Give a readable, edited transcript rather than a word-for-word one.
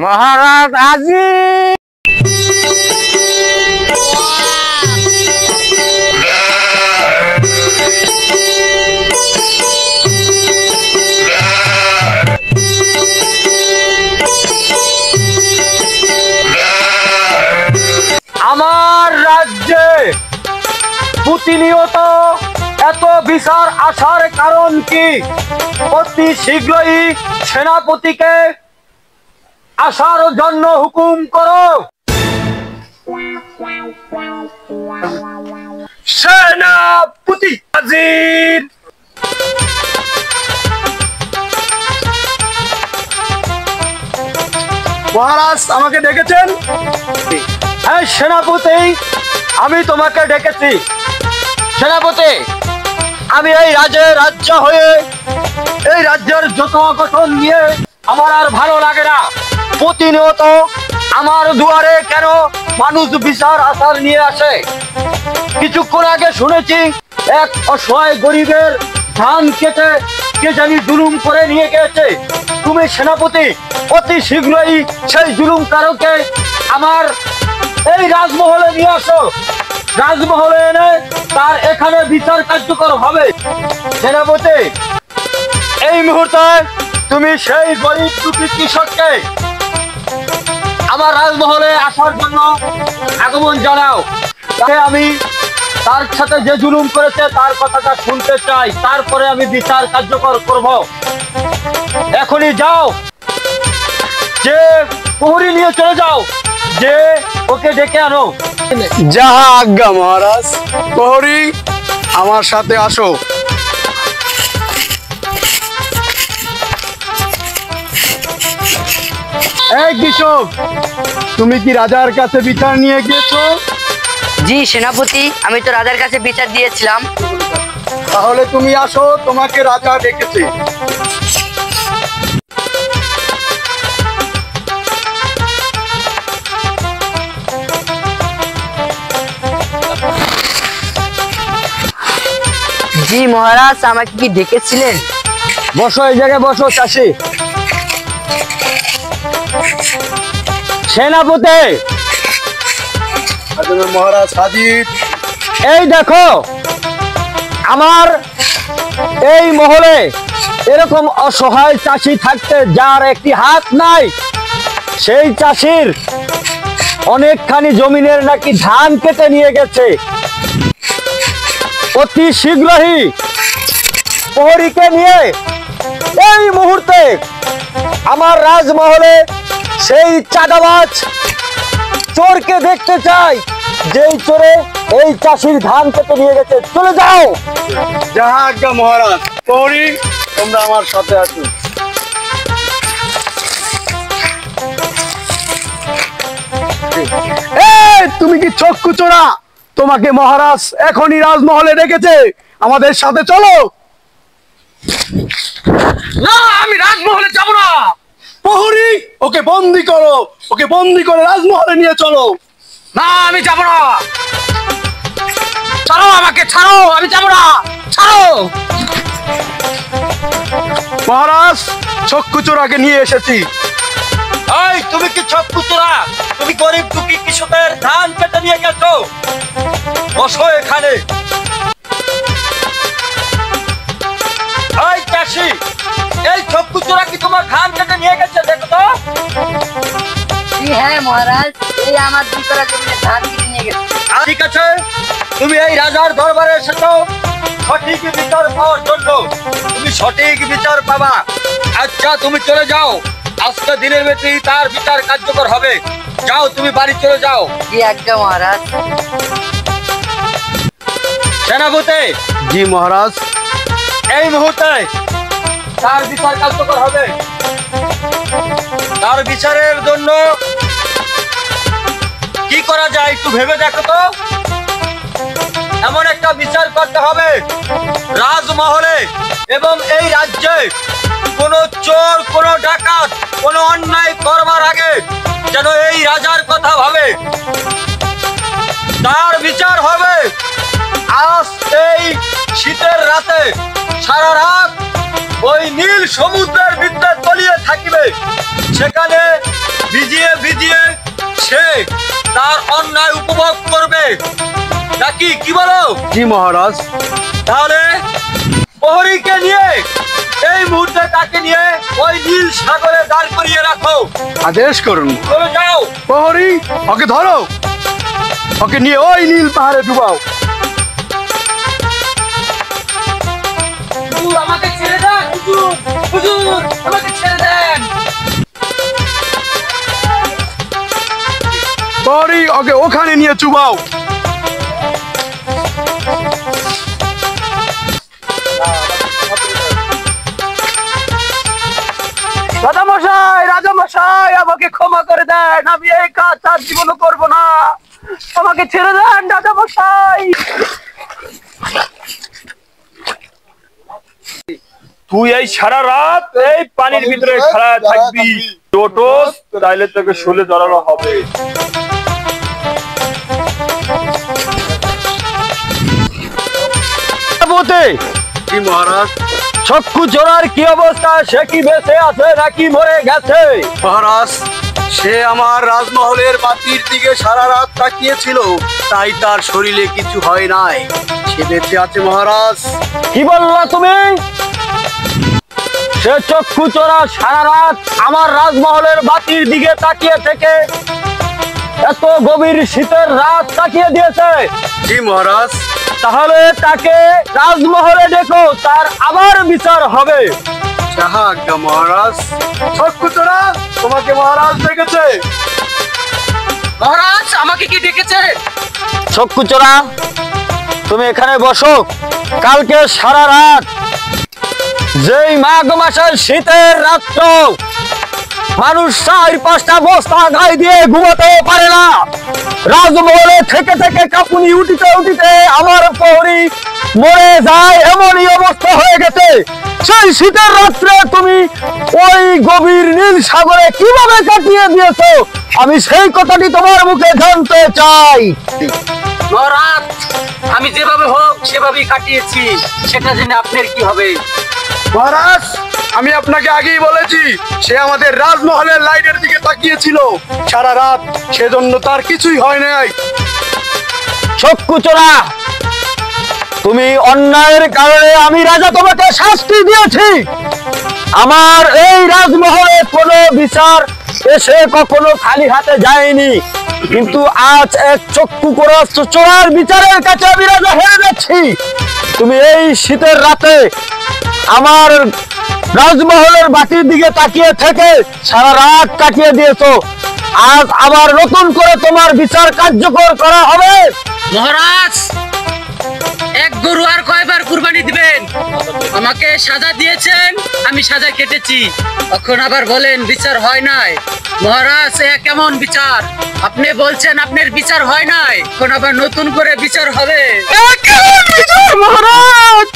মহারাজ আজি আমার রাজ্যে প্রতিনিয়ত এত বিচার আসার কারণ কি? অতি শীঘ্রই সেনাপতিকে আসার জন্য হুকুম করো। সেনাপতি হাজির। মহারাজ আমাকে ডেকেছেন? হ্যাঁ সেনাপতি, আমি তোমাকে ডেকেছি। সেনাপতি, আমি এই রাজ্য হয়ে এই রাজ্যের যত গঠন নিয়ে আমার আর ভালো লাগে না। প্রতিনিয়ত আমার দুয়ারে কেন মানুষ বিচার আচার নিয়ে আসে? কিছুক্ষণ আগে শুনেছি এক অসহায় গরিবের ধান কেটে কে জানি জুলুম করে নিয়ে গেছে। তুমি সেনাপতি অতি শীঘ্রই সেই জুলুমকারকে আমার এই রাজমহলে নিয়ে আসো। রাজমহলে এনে তার এখানে বিচার কার্যকর হবে। সেনাপতি, এই মুহূর্তে তুমি সেই গরিব দুঃখী কৃষককে আমার রাজমহলে আসার জন্য আগমন জানাও। তাকে আমি তার সাথে যে জুলুম করেছে তার কথাটা শুনতে চাই, তারপরে আমি বিচার কার্যকর করব। এখনই যাও, যে প্রহরী নিয়ে চলে যাও, যে ওকে ডেকে আনো। যাহা আজ্ঞা মহারাজ। প্রহরী আমার সাথে আসো। এই কৃষক, তুমি কি রাজার কাছে বিচার নিয়ে গিয়েছো? জি সেনাপতি, আমি তো রাজার কাছে বিচার দিয়েছিলাম। তাহলে তুমি আসো, তোমাকে রাজা ডেকেছে। জি মহারাজ, আমাকে কি ডেকেছিলেন? বসো, এই জায়গায় বসো চাষি। সেনাপতি মহারাজ হাজির। এই দেখো, আমার এই মহলে এরকম অসহায় চাষি থাকতে যার একটি হাত নাই, সেই চাষির অনেকখানি জমিনের নাকি ধান কেটে নিয়ে গেছে। অতি শীঘ্রই প্রহরীকে নিয়ে এই মুহূর্তে আমার রাজমহলে সেই চাঁদাবাজ চোরকে দেখতে চাই, যেই চোরে এই চাষির ধান কেটে নিয়ে গেছে। চলে যাও। যাহা আজ্ঞা মহারাজ। প্রহরী তোমরা আমার সাথে আসো। তুমি কি চক্ষু চোরা? তোমাকে মহারাজ এখনই রাজমহলে ডেকেছে, আমাদের সাথে চলো। না, আমি রাজমহলে যাব না। প্রহরী ওকে বন্দি করো, ওকে বন্দি করে রাজমহলে নিয়ে চলো। না, আমি যাব না। ছাড়ো আমাকে, ছাড়ো, আমি যাব না। ছাড়ো। মহারাজ চক্ষু চোরাকে নিয়ে এসেছি। এই তুমি কি চক্ষু চোরা? তুমি গরিব দুঃখী কৃষকের ধান কেটে নিয়ে গেছো। বসো এখানে। এই চাষি, এই চক্ষু চোরা কি তোমার ধান কেটে নিয়ে গেছে? দেখো তো। জি হ্যাঁ মহারাজ, এই আমার দুই করা জমিতে ধান কেটে নিয়ে গেছে। ঠিক আছে, তুমি এই রাজার দরবারে এসেছো সঠিক বিচার পাওয়ার জন্য। তুমি সঠিক বিচার পাবা। আচ্ছা তুমি চলে যাও, আজকে দিনের ভিতরে তার বিচার কার্যকর হবে। যাও, তুমি বাড়ি চলে যাও। জি আজ্ঞা মহারাজ। সেনাপতি। জি মহারাজ। এই মুহূর্তে তার বিচার কার্যকর হবে। তার বিচারের জন্য কি করা যায় একটু ভেবে দেখো তো। এমন একটা বিচার করতে হবে রাজমহলে এবং এই রাজ্যে কোনো চোর, কোনো ডাকাত, কোনো অন্যায় করবার আগে যেন এই রাজার কথা ভাবে। তার বিচার হবে আজ এই শীতের রাতে সারা রাত ওই নীল সমুদ্রের ভিতরে তলিয়ে থাকিবে। সেখানে ভিজিয়ে ভিজিয়ে সে তার অন্যায় উপভোগ করবে নাকি কি বলো? জি মহারাজ। তাহলে প্রহরীকে নিয়ে এই মুহূর্তে তাকে নিয়ে ওই নীল সাগরে দাঁড় করিয়ে রাখো। আদেশ করুন। চলে যাও। প্রহরী, ওকে ধরো, ওকে নিয়ে ওই নীল পাহাড়ে ডুবাও। হুজুর আমাকে ছেড়ে দেন, হুজুর হুজুর আমাকে ছেড়ে দেন। প্রহরী, ওকে ওখানে নিয়ে চুবাও। রাজামশাই, রাজামশাই, আমাকে ক্ষমা করে দেন, আমি এই কাজ আর জীবনও করবো না, আমাকে ছেড়ে দেন রাজামশাই। তুই এই সারা রাত এই পানির ভিতরে খেলা থাকবি টোটোস, তাইলে তোকে শুলে জড়ানো হবে। জি মহারাজ। চক্ষু চোরার কি অবস্থা? সে কি বেঁচে আছে নাকি মরে গেছে? মহারাজ, সে আমার রাজমহলের বাতির দিকে সারা রাত তাকিয়েছিল, তাই তার শরীরে কিছু হয় নাই, সে বেঁচে আছে মহারাজ। কি বললা তুমি? সে চক্ষু চোরা সারা রাত আমার রাজমহলের বাতির দিকে তাকিয়ে থেকে এত গভীর শীতের রাত তাকিয়ে দিয়েছে? জি মহারাজ। তাহলে তাকে রাজমহলে ডেকো, তার আবার বিচার হবে। যাহা আজ্ঞা মহারাজ। চক্ষুচোরা, তোমাকে মহারাজ ডেকেছে। মহারাজ আমাকে কি ডেকেছে? চক্ষু চোরা, তুমি এখানে বসো। কালকে সারা রাত যেই মাঘ মাসের শীতের রাত্র মানুষ 4-5টা বস্তা গায়ে দিয়ে ঘুমাতে পারে না, রাজমহলে থেকে থেকে কাঁপুনি উঠিতে উঠিতে আমার প্রহরী মরে যায়, এমনই অবস্থা হয়ে গেছে। সেই শীতের রাত্রে তুমি ওই গভীর নীল সাগরে কিভাবে কাটিয়ে দিয়েছো, আমি সেই কথাটি তোমার মুখে জানতে চাই। মহারাজ আমি যেভাবে হোক সেভাবেই কাটিয়েছি, সেটা জেনে আপনার কি হবে? মহারাজ, আমি আপনাকে আগেই বলেছি, সে আমাদের রাজমহলের লাইটের দিকে তাকিয়েছিল সারা রাত, সেজন্য তার কিছুই হয় নাই। চক্ষু চোরা, তুমি অন্যায়ের কারণে আমি রাজা তোমাকে শাস্তি দিয়েছি। আমার এই রাজমহলে কোনো বিচার এসে কখনো খালি হাতে যায়নি, কিন্তু আজ এক চক্ষু চোরার বিচারের কাছে আমি রাজা হয়ে যাচ্ছি। তুমি এই শীতের রাতে আমার রাজমহলের বাটির দিকে তাকিয়ে থেকে সারা রাত কাটিয়ে দিয়েছো, আজ আবার নতুন করে তোমার বিচার কার্যকর করা হবে। মহারাজ এক গরু আর কয়বার কুরবানি দিবেন? আমাকে সাজা দিয়েছেন, আমি সাজা কেটেছি, এখন আবার বলেন বিচার হয় নাই। মহারাজ এ কেমন বিচার? আপনি বলছেন আপনার বিচার হয় নাই, এখন আবার নতুন করে বিচার হবে। মহারাজ